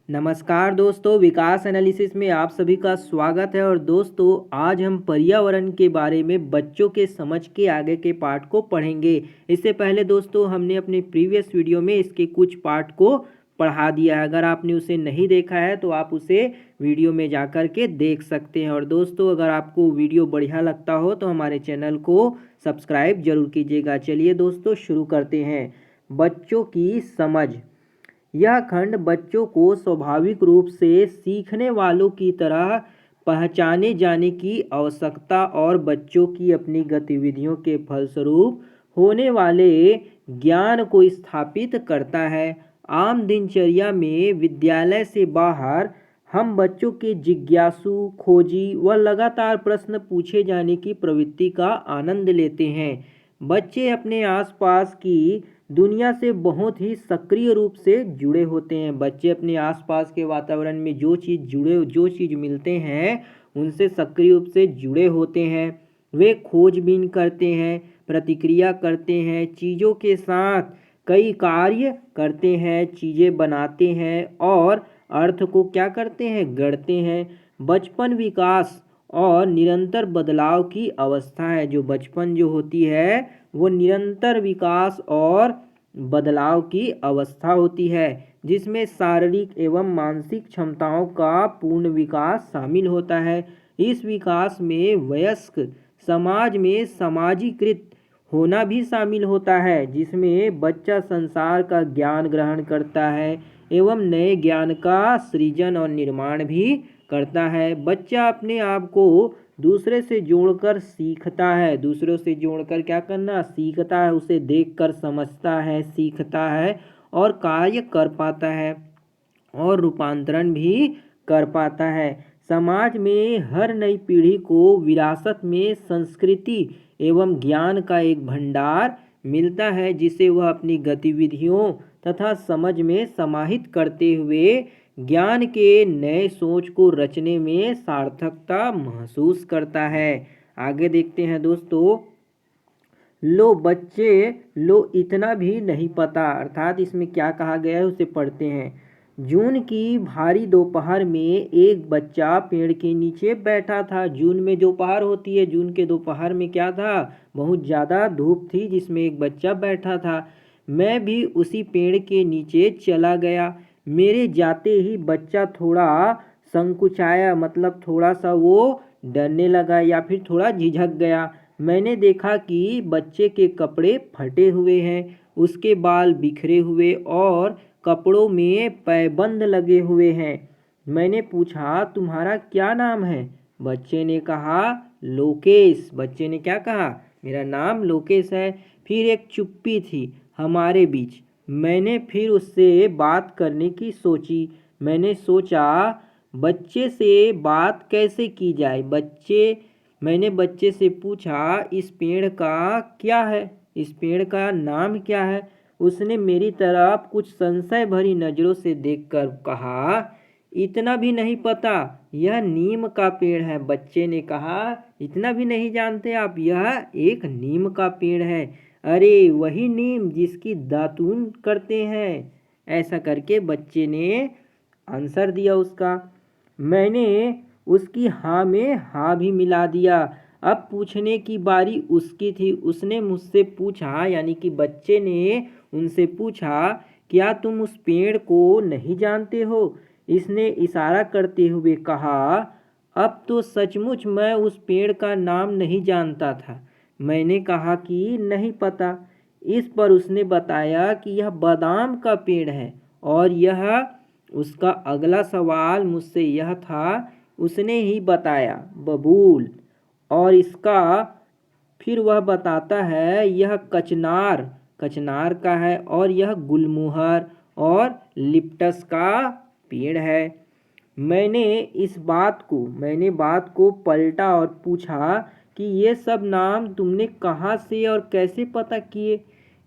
नमस्कार दोस्तों, विकास एनालिसिस में आप सभी का स्वागत है। और दोस्तों, आज हम पर्यावरण के बारे में बच्चों के समझ के आगे के पार्ट को पढ़ेंगे। इससे पहले दोस्तों, हमने अपने प्रीवियस वीडियो में इसके कुछ पार्ट को पढ़ा दिया है। अगर आपने उसे नहीं देखा है तो आप उसे वीडियो में जा कर के देख सकते हैं। और दोस्तों, अगर आपको वीडियो बढ़िया लगता हो तो हमारे चैनल को सब्सक्राइब जरूर कीजिएगा। चलिए दोस्तों, शुरू करते हैं। बच्चों की समझ। यह खंड बच्चों को स्वाभाविक रूप से सीखने वालों की तरह पहचाने जाने की आवश्यकता और बच्चों की अपनी गतिविधियों के फलस्वरूप होने वाले ज्ञान को स्थापित करता है। आम दिनचर्या में विद्यालय से बाहर हम बच्चों के जिज्ञासु, खोजी व लगातार प्रश्न पूछे जाने की प्रवृत्ति का आनंद लेते हैं। बच्चे अपने आसपास की दुनिया से बहुत ही सक्रिय रूप से जुड़े होते हैं। बच्चे अपने आसपास के वातावरण में जो चीज़ मिलते हैं उनसे सक्रिय रूप से जुड़े होते हैं। वे खोजबीन करते हैं, प्रतिक्रिया करते हैं, चीज़ों के साथ कई कार्य करते हैं, चीज़ें बनाते हैं और अर्थ को क्या करते हैं, गढ़ते हैं। बचपन विकास और निरंतर बदलाव की अवस्था है। जो बचपन जो होती है वो निरंतर विकास और बदलाव की अवस्था होती है, जिसमें शारीरिक एवं मानसिक क्षमताओं का पूर्ण विकास शामिल होता है। इस विकास में वयस्क समाज में समाजीकृत होना भी शामिल होता है, जिसमें बच्चा संसार का ज्ञान ग्रहण करता है एवं नए ज्ञान का सृजन और निर्माण भी करता है। बच्चा अपने आप को दूसरे से जोड़कर सीखता है। दूसरों से जोड़कर क्या करना, सीखता है। उसे देखकर समझता है, सीखता है और कार्य कर पाता है और रूपांतरण भी कर पाता है। समाज में हर नई पीढ़ी को विरासत में संस्कृति एवं ज्ञान का एक भंडार मिलता है, जिसे वह अपनी गतिविधियों तथा समझ में समाहित करते हुए ज्ञान के नए सोच को रचने में सार्थकता महसूस करता है। आगे देखते हैं दोस्तों। लो बच्चे, लो इतना भी नहीं पता, अर्थात इसमें क्या कहा गया है उसे पढ़ते हैं। जून की भारी दोपहर में एक बच्चा पेड़ के नीचे बैठा था। जून में दोपहर होती है, जून के दोपहर में क्या था, बहुत ज़्यादा धूप थी, जिसमें एक बच्चा बैठा था। मैं भी उसी पेड़ के नीचे चला गया। मेरे जाते ही बच्चा थोड़ा संकुचाया, मतलब थोड़ा सा वो डरने लगा या फिर थोड़ा झिझक गया। मैंने देखा कि बच्चे के कपड़े फटे हुए हैं, उसके बाल बिखरे हुए और कपड़ों में पैबंद लगे हुए हैं। मैंने पूछा, तुम्हारा क्या नाम है? बच्चे ने कहा, लोकेश। बच्चे ने क्या कहा, मेरा नाम लोकेश है। फिर एक चुप्पी थी हमारे बीच। मैंने फिर उससे बात करने की सोची। मैंने सोचा बच्चे से बात कैसे की जाए। मैंने बच्चे से पूछा, इस पेड़ का क्या है, इस पेड़ का नाम क्या है? उसने मेरी तरफ कुछ संशय भरी नज़रों से देखकर कहा, इतना भी नहीं पता, यह नीम का पेड़ है। बच्चे ने कहा, इतना भी नहीं जानते आप, यह एक नीम का पेड़ है। अरे वही नीम जिसकी दातून करते हैं। ऐसा करके बच्चे ने आंसर दिया उसका। मैंने उसकी हाँ में हाँ भी मिला दिया। अब पूछने की बारी उसकी थी। उसने मुझसे पूछा, यानी कि बच्चे ने उनसे पूछा, क्या तुम उस पेड़ को नहीं जानते हो? इसने इशारा करते हुए कहा, अब तो सचमुच मैं उस पेड़ का नाम नहीं जानता था। मैंने कहा कि नहीं पता। इस पर उसने बताया कि यह बादाम का पेड़ है। और यह उसका अगला सवाल मुझसे यह था, उसने ही बताया, बबूल। और इसका फिर वह बताता है, यह कचनार का है और यह गुलमोहर और लिप्टस का पेड़ है। मैंने बात को पलटा और पूछा कि ये सब नाम तुमने कहाँ से और कैसे पता किए?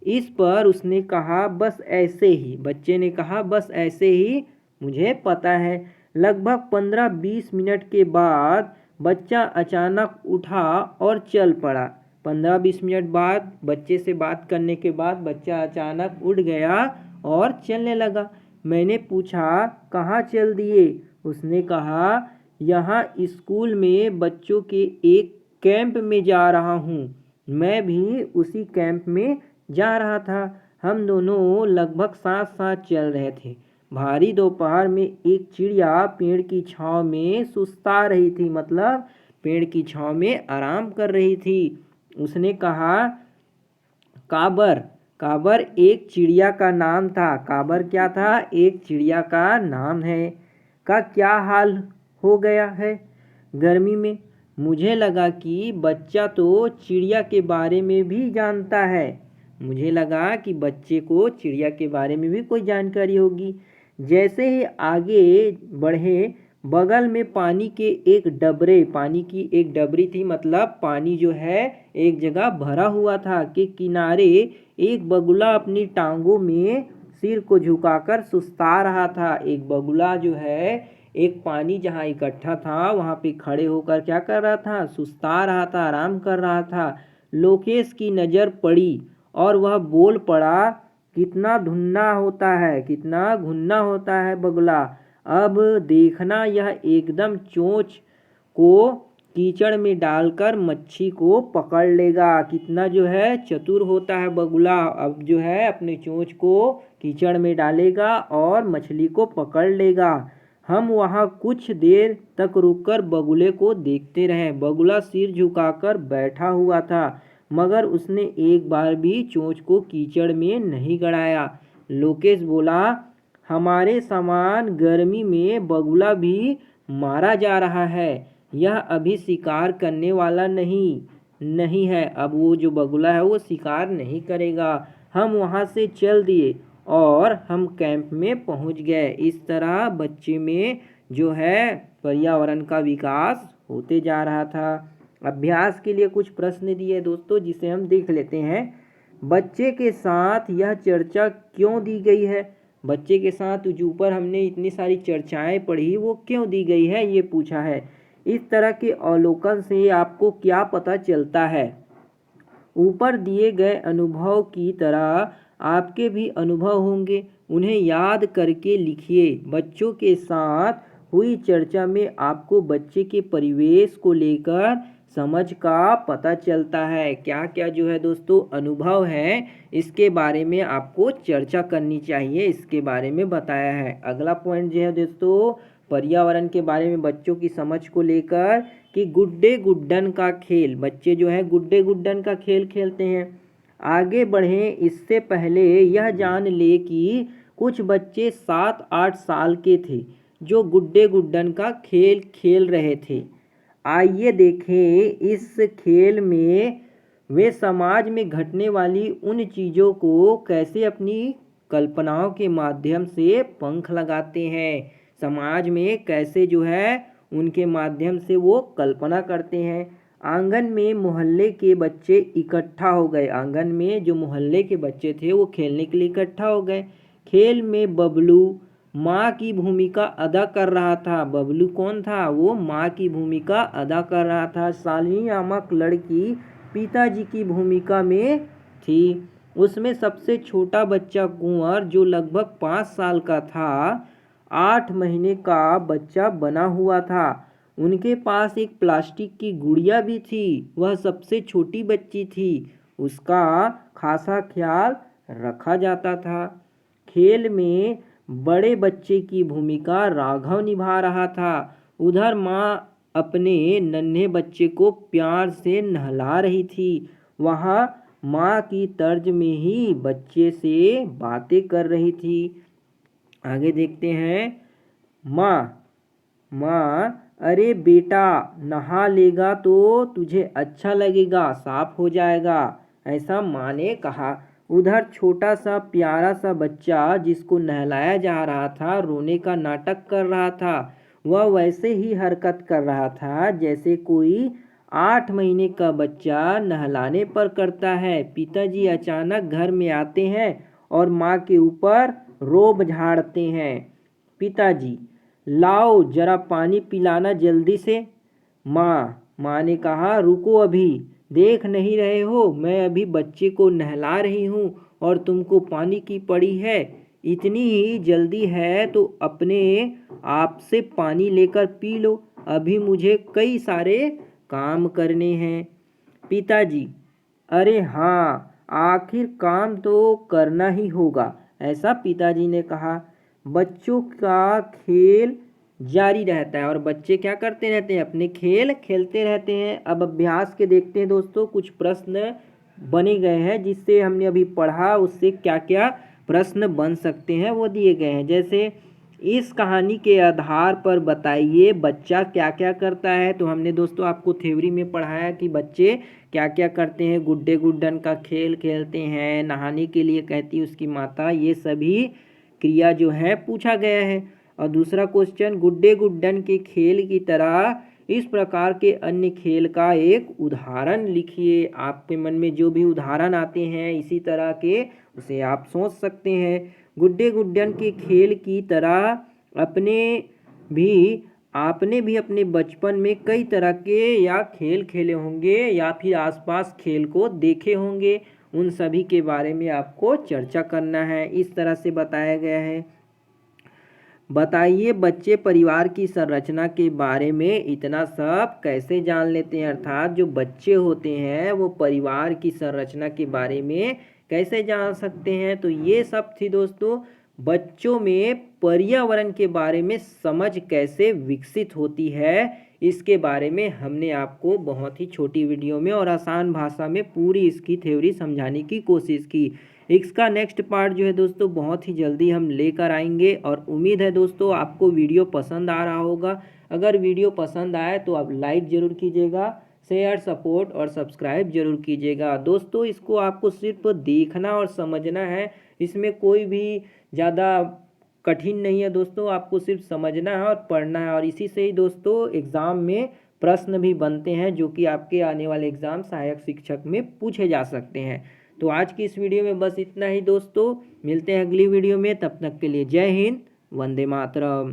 इस पर उसने कहा, बस ऐसे ही। बच्चे ने कहा, बस ऐसे ही मुझे पता है। लगभग 15-20 मिनट के बाद बच्चा अचानक उठा और चल पड़ा। 15-20 मिनट बाद बच्चे से बात करने के बाद बच्चा अचानक उठ गया और चलने लगा। मैंने पूछा कहाँ चल दिए। उसने कहा यहाँ स्कूल में बच्चों के एक कैंप में जा रहा हूँ। मैं भी उसी कैंप में जा रहा था। हम दोनों लगभग साथ साथ चल रहे थे। भारी दोपहर में एक चिड़िया पेड़ की छांव में सुस्ता रही थी, मतलब पेड़ की छांव में आराम कर रही थी। उसने कहा काबर। काबर एक चिड़िया का नाम था। काबर क्या था? एक चिड़िया का नाम है। का क्या हाल हो गया है गर्मी में? मुझे लगा कि बच्चा तो चिड़िया के बारे में भी जानता है। मुझे लगा कि बच्चे को चिड़िया के बारे में भी कोई जानकारी होगी। जैसे ही आगे बढ़े, बगल में पानी की एक डबरी थी, मतलब पानी जो है एक जगह भरा हुआ था कि किनारे एक बगुला अपनी टांगों में सिर को झुकाकर सुस्ता रहा था। एक बगुला जो है एक पानी जहाँ इकट्ठा था वहाँ पे खड़े होकर क्या कर रहा था? सुस्ता रहा था, आराम कर रहा था। लोकेश की नज़र पड़ी और वह बोल पड़ा, कितना धुन्ना होता है, कितना घुन्ना होता है बगुला। अब देखना यह एकदम चोंच को कीचड़ में डालकर मच्छी को पकड़ लेगा। कितना जो है चतुर होता है बगुला। अब जो है अपने चोंच को कीचड़ में डालेगा और मछली को पकड़ लेगा। हम वहाँ कुछ देर तक रुककर बगुले को देखते रहे। बगुला सिर झुकाकर बैठा हुआ था, मगर उसने एक बार भी चोंच को कीचड़ में नहीं गड़ाया। लोकेश बोला, हमारे समान गर्मी में बगुला भी मारा जा रहा है। यह अभी शिकार करने वाला नहीं है। अब वो जो बगुला है वो शिकार नहीं करेगा। हम वहाँ से चल दिए और हम कैंप में पहुँच गए। इस तरह बच्चे में जो है पर्यावरण का विकास होते जा रहा था। अभ्यास के लिए कुछ प्रश्न दिए दोस्तों, जिसे हम देख लेते हैं। बच्चे के साथ यह चर्चा क्यों दी गई है? बच्चे के साथ जो ऊपर हमने इतनी सारी चर्चाएं पढ़ी वो क्यों दी गई है, ये पूछा है। इस तरह के अवलोकन से आपको क्या पता चलता है? ऊपर दिए गए अनुभव की तरह आपके भी अनुभव होंगे, उन्हें याद करके लिखिए। बच्चों के साथ हुई चर्चा में आपको बच्चे के परिवेश को लेकर समझ का पता चलता है। क्या क्या जो है दोस्तों अनुभव है, इसके बारे में आपको चर्चा करनी चाहिए, इसके बारे में बताया है। अगला पॉइंट जो है दोस्तों पर्यावरण के बारे में बच्चों की समझ को लेकर कि गुड्डे गुड्डन का खेल। बच्चे जो है गुड्डे गुड्डन का खेल खेलते हैं। आगे बढ़ें इससे पहले यह जान ले कि कुछ बच्चे 7-8 साल के थे जो गुड्डे गुड्डन का खेल खेल रहे थे। आइए देखें इस खेल में वे समाज में घटने वाली उन चीज़ों को कैसे अपनी कल्पनाओं के माध्यम से पंख लगाते हैं। समाज में कैसे जो है उनके माध्यम से वो कल्पना करते हैं। आंगन में मोहल्ले के बच्चे इकट्ठा हो गए। आंगन में जो मोहल्ले के बच्चे थे वो खेलने के लिए इकट्ठा हो गए। खेल में बबलू माँ की भूमिका अदा कर रहा था। बबलू कौन था? वो माँ की भूमिका अदा कर रहा था। शालिनी नामक लड़की पिताजी की भूमिका में थी। उसमें सबसे छोटा बच्चा कुंवर, जो लगभग 5 साल का था, 8 महीने का बच्चा बना हुआ था। उनके पास एक प्लास्टिक की गुड़िया भी थी। वह सबसे छोटी बच्ची थी, उसका खासा ख्याल रखा जाता था। खेल में बड़े बच्चे की भूमिका राघव निभा रहा था। उधर माँ अपने नन्हे बच्चे को प्यार से नहला रही थी। वहाँ माँ की तर्ज में ही बच्चे से बातें कर रही थी। आगे देखते हैं। माँ, अरे बेटा, नहा लेगा तो तुझे अच्छा लगेगा, साफ हो जाएगा, ऐसा माँ ने कहा। उधर छोटा सा प्यारा सा बच्चा जिसको नहलाया जा रहा था रोने का नाटक कर रहा था। वह वैसे ही हरकत कर रहा था जैसे कोई 8 महीने का बच्चा नहलाने पर करता है। पिताजी अचानक घर में आते हैं और माँ के ऊपर रोब झाड़ते हैं। पिताजी, लाओ जरा पानी पिलाना जल्दी से। माँ ने कहा, रुको अभी, देख नहीं रहे हो मैं अभी बच्चे को नहला रही हूँ और तुमको पानी की पड़ी है। इतनी ही जल्दी है तो अपने आप से पानी लेकर पी लो, अभी मुझे कई सारे काम करने हैं। पिताजी: अरे हाँ, आखिर काम तो करना ही होगा, ऐसा पिताजी ने कहा। बच्चों का खेल जारी रहता है और बच्चे क्या करते रहते हैं, अपने खेल खेलते रहते हैं। अब अभ्यास के देखते हैं दोस्तों, कुछ प्रश्न बने गए हैं जिससे हमने अभी पढ़ा उससे क्या क्या प्रश्न बन सकते हैं वो दिए गए हैं। जैसे इस कहानी के आधार पर बताइए बच्चा क्या क्या करता है। तो हमने दोस्तों आपको थ्योरी में पढ़ाया कि बच्चे क्या क्या करते हैं, गुड्डे गुड्डन का खेल खेलते हैं, नहाने के लिए कहती उसकी माता, ये सभी क्रिया जो है पूछा गया है। और दूसरा क्वेश्चन, गुड्डे गुड्डन के खेल की तरह इस प्रकार के अन्य खेल का एक उदाहरण लिखिए। आपके मन में जो भी उदाहरण आते हैं इसी तरह के उसे आप सोच सकते हैं। गुड्डे गुड्डन के खेल की तरह आपने भी अपने बचपन में कई तरह के या खेल खेले होंगे या फिर आसपास खेल को देखे होंगे, उन सभी के बारे में आपको चर्चा करना है। इस तरह से बताया गया है। बताइए बच्चे परिवार की संरचना के बारे में इतना सब कैसे जान लेते हैं, अर्थात जो बच्चे होते हैं वो परिवार की संरचना के बारे में कैसे जान सकते हैं। तो ये सब थी दोस्तों बच्चों में पर्यावरण के बारे में समझ कैसे विकसित होती है, इसके बारे में हमने आपको बहुत ही छोटी वीडियो में और आसान भाषा में पूरी इसकी थ्योरी समझाने की कोशिश की। इसका नेक्स्ट पार्ट जो है दोस्तों बहुत ही जल्दी हम लेकर आएंगे और उम्मीद है दोस्तों आपको वीडियो पसंद आ रहा होगा। अगर वीडियो पसंद आए तो आप लाइक ज़रूर कीजिएगा, शेयर, सपोर्ट और सब्सक्राइब जरूर कीजिएगा। दोस्तों इसको आपको सिर्फ देखना और समझना है, इसमें कोई भी ज़्यादा कठिन नहीं है दोस्तों, आपको सिर्फ समझना है और पढ़ना है। और इसी से ही दोस्तों एग्ज़ाम में प्रश्न भी बनते हैं जो कि आपके आने वाले एग्ज़ाम सहायक शिक्षक में पूछे जा सकते हैं। तो आज की इस वीडियो में बस इतना ही दोस्तों, मिलते हैं अगली वीडियो में, तब तक के लिए जय हिंद, वंदे मातरम।